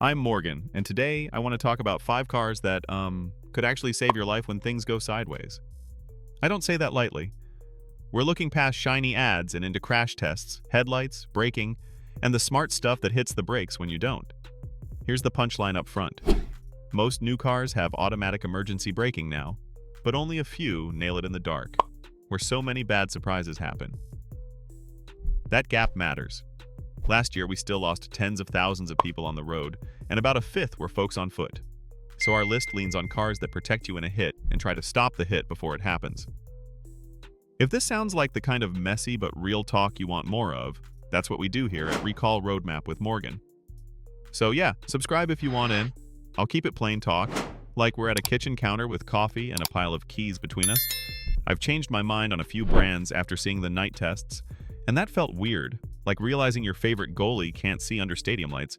I'm Morgan, and today I want to talk about 5 cars that, could actually save your life when things go sideways. I don't say that lightly. We're looking past shiny ads and into crash tests, headlights, braking, and the smart stuff that hits the brakes when you don't. Here's the punchline up front. Most new cars have automatic emergency braking now, but only a few nail it in the dark, where so many bad surprises happen. That gap matters. Last year, we still lost tens of thousands of people on the road, and about a fifth were folks on foot. So our list leans on cars that protect you in a hit and try to stop the hit before it happens. If this sounds like the kind of messy but real talk you want more of, that's what we do here at Recall Roadmap with Morgan. So yeah, subscribe if you want in. I'll keep it plain talk, like we're at a kitchen counter with coffee and a pile of keys between us. I've changed my mind on a few brands after seeing the night tests, and that felt weird, like realizing your favorite goalie can't see under stadium lights.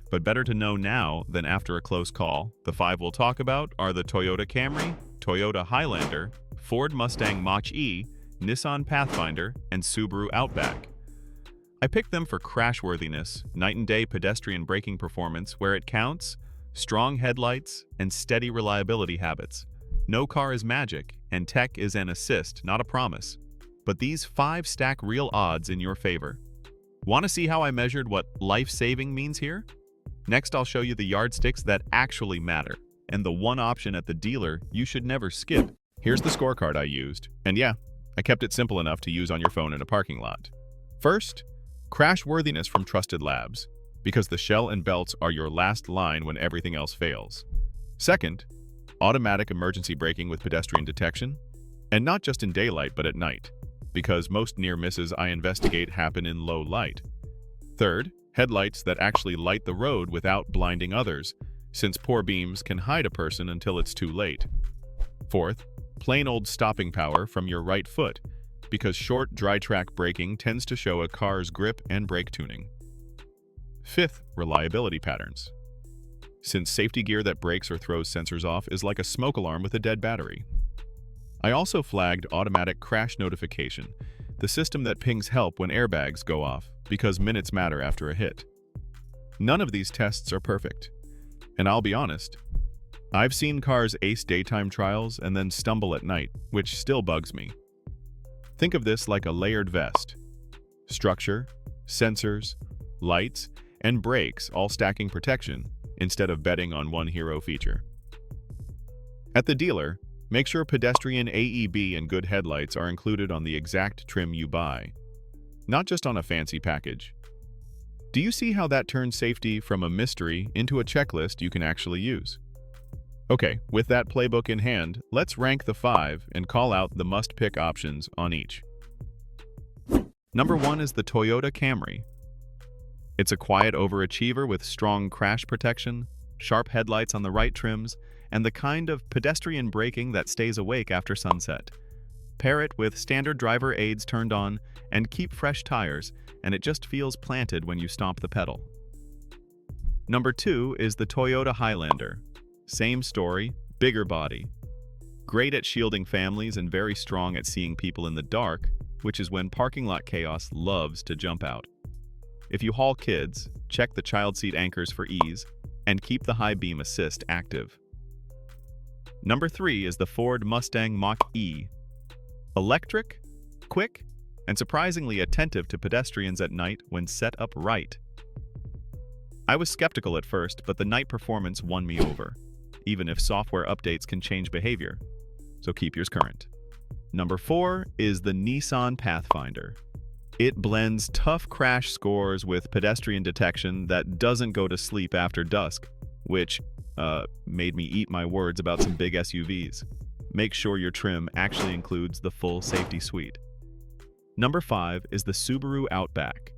But better to know now than after a close call. The 5 we'll talk about are the Toyota Camry, Toyota Highlander, Ford Mustang Mach E, Nissan Pathfinder, and Subaru Outback. I picked them for crashworthiness, night and day pedestrian braking performance where it counts, strong headlights, and steady reliability habits. No car is magic, and tech is an assist, not a promise. But these 5 stack real odds in your favor. Want to see how I measured what life-saving means here? Next, I'll show you the yardsticks that actually matter, and the one option at the dealer you should never skip. Here's the scorecard I used, and yeah, I kept it simple enough to use on your phone in a parking lot. First, crashworthiness from trusted labs, because the shell and belts are your last line when everything else fails. Second, automatic emergency braking with pedestrian detection, and not just in daylight but at night, because most near misses I investigate happen in low light. Third, headlights that actually light the road without blinding others, since poor beams can hide a person until it's too late. Fourth, plain old stopping power from your right foot, because short, dry track braking tends to show a car's grip and brake tuning. Fifth, reliability patterns, since safety gear that breaks or throws sensors off is like a smoke alarm with a dead battery. I also flagged automatic crash notification, the system that pings help when airbags go off, because minutes matter after a hit. None of these tests are perfect. And I'll be honest, I've seen cars ace daytime trials and then stumble at night, which still bugs me. Think of this like a layered vest. Structure, sensors, lights, and brakes all stacking protection instead of betting on one hero feature. At the dealer, make sure pedestrian AEB and good headlights are included on the exact trim you buy, not just on a fancy package. Do you see how that turns safety from a mystery into a checklist you can actually use? Okay, with that playbook in hand, let's rank the 5 and call out the must-pick options on each. Number 1 is the Toyota Camry. It's a quiet overachiever with strong crash protection, sharp headlights on the right trims, and the kind of pedestrian braking that stays awake after sunset. Pair it with standard driver aids turned on and keep fresh tires, and it just feels planted when you stomp the pedal. Number 2 is the Toyota Highlander. Same story, bigger body. Great at shielding families and very strong at seeing people in the dark, which is when parking lot chaos loves to jump out. If you haul kids, check the child seat anchors for ease, and keep the high beam assist active. Number 3 is the Ford Mustang Mach E. Electric, quick, and surprisingly attentive to pedestrians at night when set up right. I was skeptical at first, but the night performance won me over, even if software updates can change behavior, so keep yours current. Number 4 is the Nissan Pathfinder. It blends tough crash scores with pedestrian detection that doesn't go to sleep after dusk, which made me eat my words about some big SUVs. Make sure your trim actually includes the full safety suite. Number 5 is the Subaru Outback.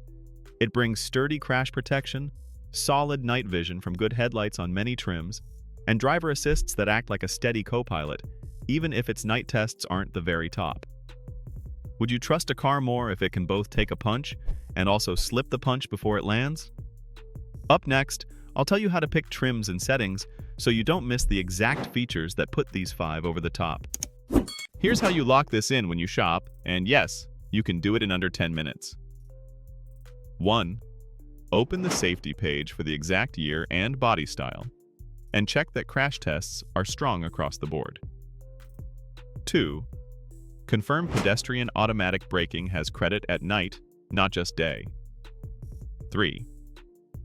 It brings sturdy crash protection, solid night vision from good headlights on many trims, and driver assists that act like a steady co-pilot, even if its night tests aren't the very top. Would you trust a car more if it can both take a punch and also slip the punch before it lands? Up next, I'll tell you how to pick trims and settings so you don't miss the exact features that put these 5 over the top. Here's how you lock this in when you shop, and yes, you can do it in under 10 minutes. 1. Open the safety page for the exact year and body style, and check that crash tests are strong across the board. 2. Confirm pedestrian automatic braking has credit at night, not just day. 3.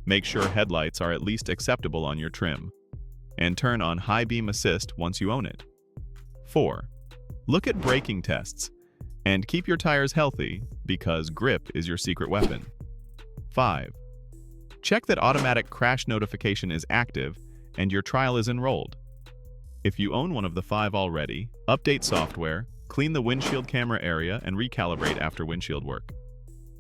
Make sure headlights are at least acceptable on your trim, and turn on high beam assist once you own it. 4. Look at braking tests, and keep your tires healthy because grip is your secret weapon. 5. Check that automatic crash notification is active and your trial is enrolled. If you own one of the 5 already, update software, clean the windshield camera area, and recalibrate after windshield work.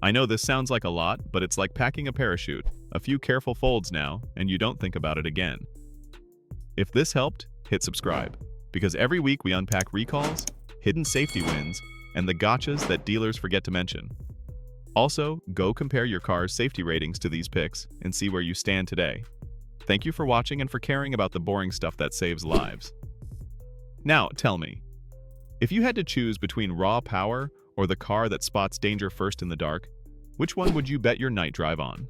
I know this sounds like a lot, but it's like packing a parachute. A few careful folds now, and you don't think about it again. If this helped, hit subscribe, because every week we unpack recalls, hidden safety wins, and the gotchas that dealers forget to mention. Also, go compare your car's safety ratings to these picks and see where you stand today. Thank you for watching and for caring about the boring stuff that saves lives. Now, tell me, if you had to choose between raw power or the car that spots danger first in the dark, which one would you bet your night drive on?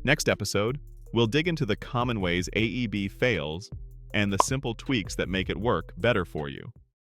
Next episode, we'll dig into the common ways AEB fails and the simple tweaks that make it work better for you.